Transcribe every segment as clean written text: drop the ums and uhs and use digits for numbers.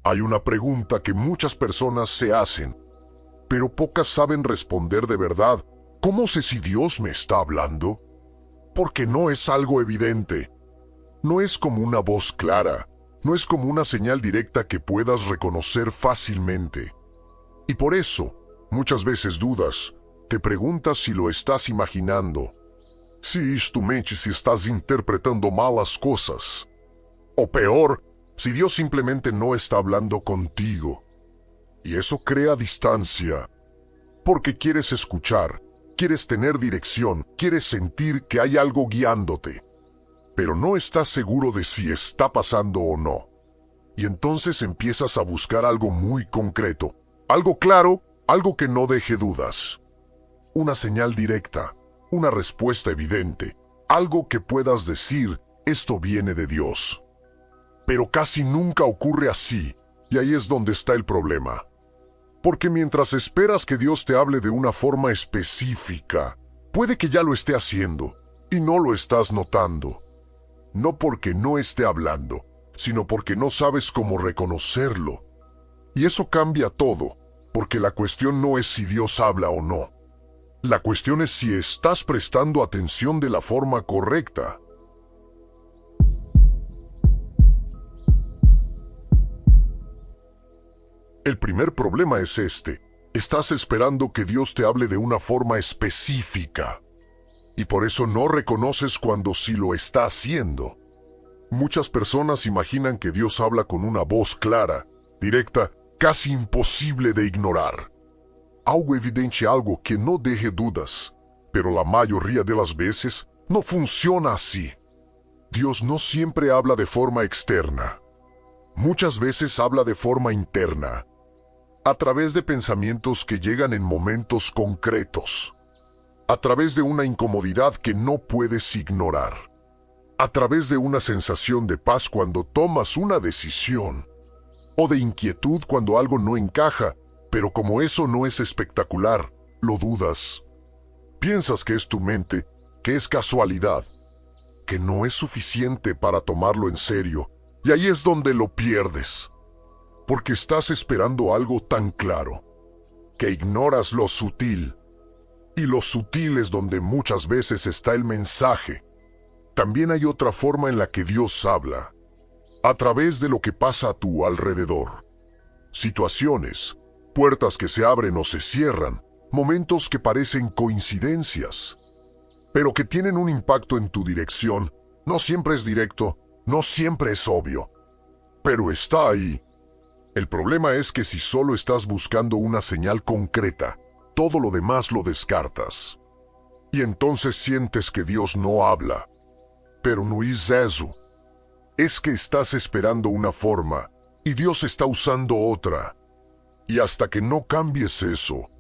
Hay una pregunta que muchas personas se hacen, pero pocas saben responder de verdad. ¿Cómo sé si Dios me está hablando? Porque no es algo evidente. No es como una voz clara. No es como una señal directa que puedas reconocer fácilmente. Y por eso, muchas veces dudas. Te preguntas si lo estás imaginando. Si es tu mente, si estás interpretando mal las cosas. O peor, si Dios simplemente no está hablando contigo. Y eso crea distancia. Porque quieres escuchar, quieres tener dirección, quieres sentir que hay algo guiándote. Pero no estás seguro de si está pasando o no. Y entonces empiezas a buscar algo muy concreto, algo claro, algo que no deje dudas. Una señal directa, una respuesta evidente, algo que puedas decir, esto viene de Dios. Pero casi nunca ocurre así, y ahí es donde está el problema. Porque mientras esperas que Dios te hable de una forma específica, puede que ya lo esté haciendo, y no lo estás notando. No porque no esté hablando, sino porque no sabes cómo reconocerlo. Y eso cambia todo, porque la cuestión no es si Dios habla o no. La cuestión es si estás prestando atención de la forma correcta. El primer problema es este. Estás esperando que Dios te hable de una forma específica. Y por eso no reconoces cuando sí lo está haciendo. Muchas personas imaginan que Dios habla con una voz clara, directa, casi imposible de ignorar. Algo evidente, algo que no deje dudas. Pero la mayoría de las veces no funciona así. Dios no siempre habla de forma externa. Muchas veces habla de forma interna, a través de pensamientos que llegan en momentos concretos, a través de una incomodidad que no puedes ignorar, a través de una sensación de paz cuando tomas una decisión, o de inquietud cuando algo no encaja, pero como eso no es espectacular, lo dudas. Piensas que es tu mente, que es casualidad, que no es suficiente para tomarlo en serio, y ahí es donde lo pierdes. Porque estás esperando algo tan claro, que ignoras lo sutil. Y lo sutil es donde muchas veces está el mensaje. También hay otra forma en la que Dios habla, a través de lo que pasa a tu alrededor. Situaciones, puertas que se abren o se cierran, momentos que parecen coincidencias, pero que tienen un impacto en tu dirección. No siempre es directo, no siempre es obvio, pero está ahí. El problema es que si solo estás buscando una señal concreta, todo lo demás lo descartas. Y entonces sientes que Dios no habla. Pero no es eso. Es que estás esperando una forma y Dios está usando otra. Y hasta que no cambies eso,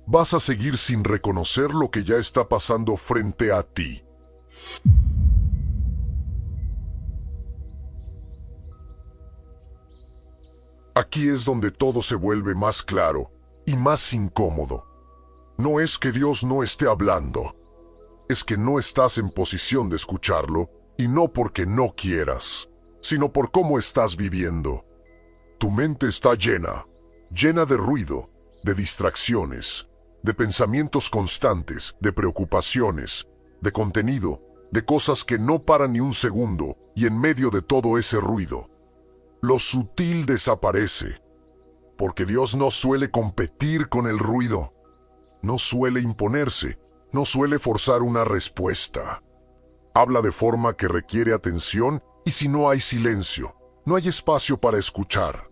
vas a seguir sin reconocer lo que ya está pasando frente a ti. Aquí es donde todo se vuelve más claro y más incómodo. No es que Dios no esté hablando, es que no estás en posición de escucharlo, y no porque no quieras, sino por cómo estás viviendo. Tu mente está llena de ruido, de distracciones, de pensamientos constantes, de preocupaciones, de contenido, de cosas que no paran ni un segundo, y en medio de todo ese ruido, lo sutil desaparece, porque Dios no suele competir con el ruido, no suele imponerse, no suele forzar una respuesta. Habla de forma que requiere atención, y si no hay silencio, no hay espacio para escuchar.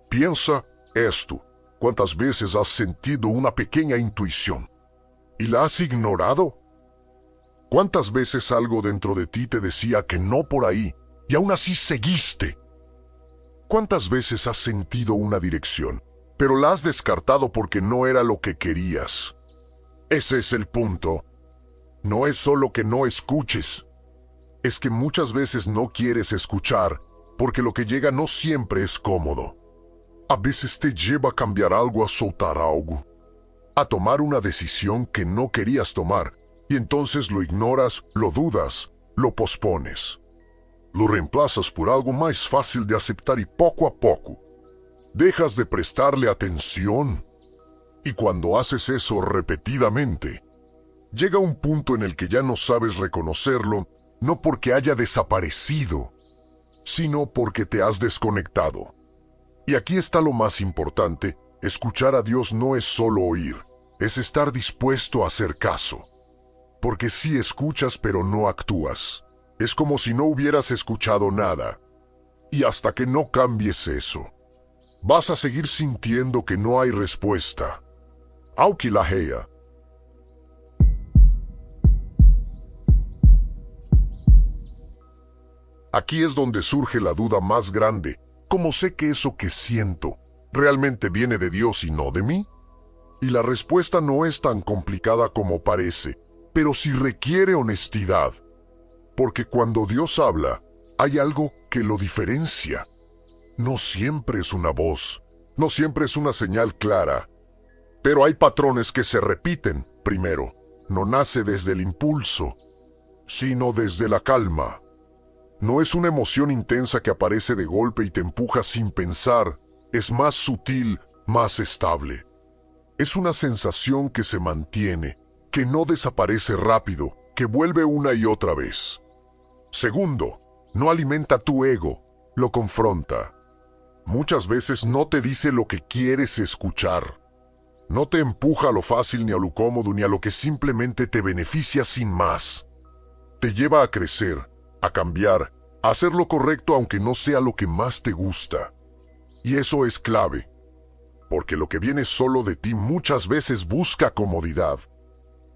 Piensa esto: ¿cuántas veces has sentido una pequeña intuición y la has ignorado? ¿Cuántas veces algo dentro de ti te decía que no por ahí, y aún así seguiste? ¿Cuántas veces has sentido una dirección, pero la has descartado porque no era lo que querías? Ese es el punto. No es solo que no escuches. Es que muchas veces no quieres escuchar, porque lo que llega no siempre es cómodo. A veces te lleva a cambiar algo, a soltar algo, a tomar una decisión que no querías tomar, y entonces lo ignoras, lo dudas, lo pospones. Lo reemplazas por algo más fácil de aceptar y poco a poco, dejas de prestarle atención. Y cuando haces eso repetidamente, llega un punto en el que ya no sabes reconocerlo, no porque haya desaparecido, sino porque te has desconectado. Y aquí está lo más importante: escuchar a Dios no es solo oír, es estar dispuesto a hacer caso. Porque si escuchas pero no actúas, es como si no hubieras escuchado nada. Y hasta que no cambies eso, vas a seguir sintiendo que no hay respuesta. Aukilahea. Aquí es donde surge la duda más grande: ¿cómo sé que eso que siento realmente viene de Dios y no de mí? Y la respuesta no es tan complicada como parece, pero sí requiere honestidad. Porque cuando Dios habla, hay algo que lo diferencia. No siempre es una voz, no siempre es una señal clara, pero hay patrones que se repiten. Primero, no nace desde el impulso, sino desde la calma. No es una emoción intensa que aparece de golpe y te empuja sin pensar, es más sutil, más estable. Es una sensación que se mantiene, que no desaparece rápido, que vuelve una y otra vez. Segundo, no alimenta tu ego, lo confronta. Muchas veces no te dice lo que quieres escuchar. No te empuja a lo fácil ni a lo cómodo ni a lo que simplemente te beneficia sin más. Te lleva a crecer, a cambiar, a hacer lo correcto aunque no sea lo que más te gusta. Y eso es clave, porque lo que viene solo de ti muchas veces busca comodidad,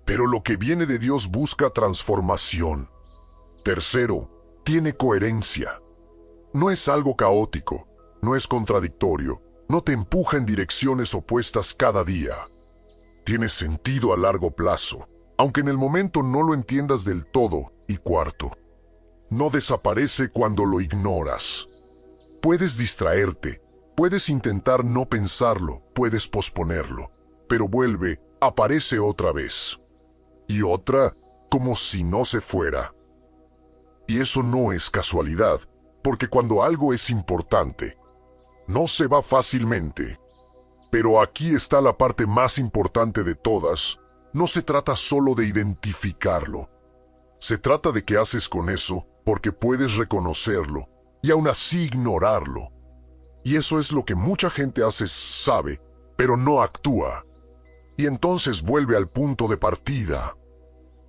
pero lo que viene de Dios busca transformación. Tercero, tiene coherencia. No es algo caótico, no es contradictorio, no te empuja en direcciones opuestas cada día. Tiene sentido a largo plazo, aunque en el momento no lo entiendas del todo. Y cuarto, no desaparece cuando lo ignoras. Puedes distraerte, puedes intentar no pensarlo, puedes posponerlo, pero vuelve, aparece otra vez. Y otra, como si no se fuera. Y eso no es casualidad, porque cuando algo es importante, no se va fácilmente. Pero aquí está la parte más importante de todas. No se trata solo de identificarlo. Se trata de qué haces con eso, porque puedes reconocerlo y aún así ignorarlo. Y eso es lo que mucha gente hace, sabe, pero no actúa. Y entonces vuelve al punto de partida.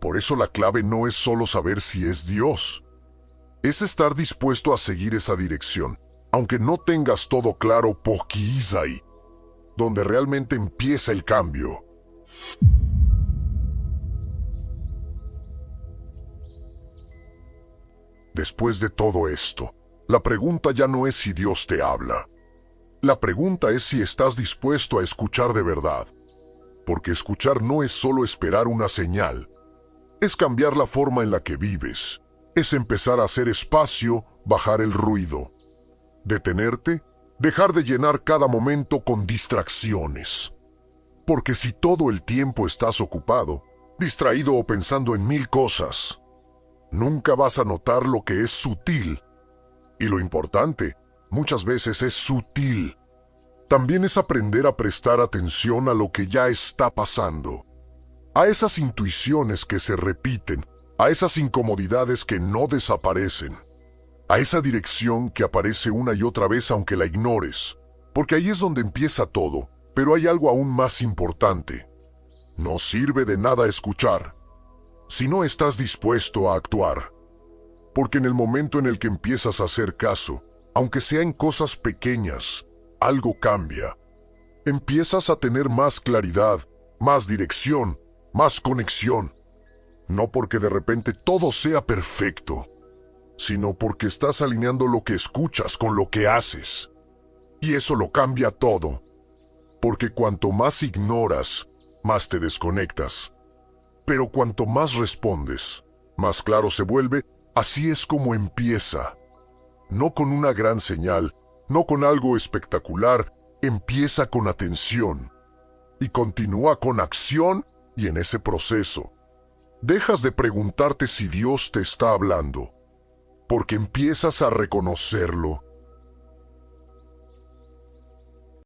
Por eso la clave no es solo saber si es Dios. Es estar dispuesto a seguir esa dirección, aunque no tengas todo claro. Poquizai, donde realmente empieza el cambio. Después de todo esto, la pregunta ya no es si Dios te habla. La pregunta es si estás dispuesto a escuchar de verdad. Porque escuchar no es solo esperar una señal. Es cambiar la forma en la que vives. Es empezar a hacer espacio, bajar el ruido. Detenerte, dejar de llenar cada momento con distracciones. Porque si todo el tiempo estás ocupado, distraído o pensando en 1000 cosas, nunca vas a notar lo que es sutil. Y lo importante, muchas veces es sutil. También es aprender a prestar atención a lo que ya está pasando. A esas intuiciones que se repiten, a esas incomodidades que no desaparecen, a esa dirección que aparece una y otra vez aunque la ignores, porque ahí es donde empieza todo. Pero hay algo aún más importante. No sirve de nada escuchar si no estás dispuesto a actuar. Porque en el momento en el que empiezas a hacer caso, aunque sea en cosas pequeñas, algo cambia. Empiezas a tener más claridad, más dirección, más conexión. No porque de repente todo sea perfecto, sino porque estás alineando lo que escuchas con lo que haces. Y eso lo cambia todo. Porque cuanto más ignoras, más te desconectas. Pero cuanto más respondes, más claro se vuelve. Así es como empieza. No con una gran señal, no con algo espectacular, empieza con atención. Y continúa con acción, y en ese proceso, dejas de preguntarte si Dios te está hablando, porque empiezas a reconocerlo,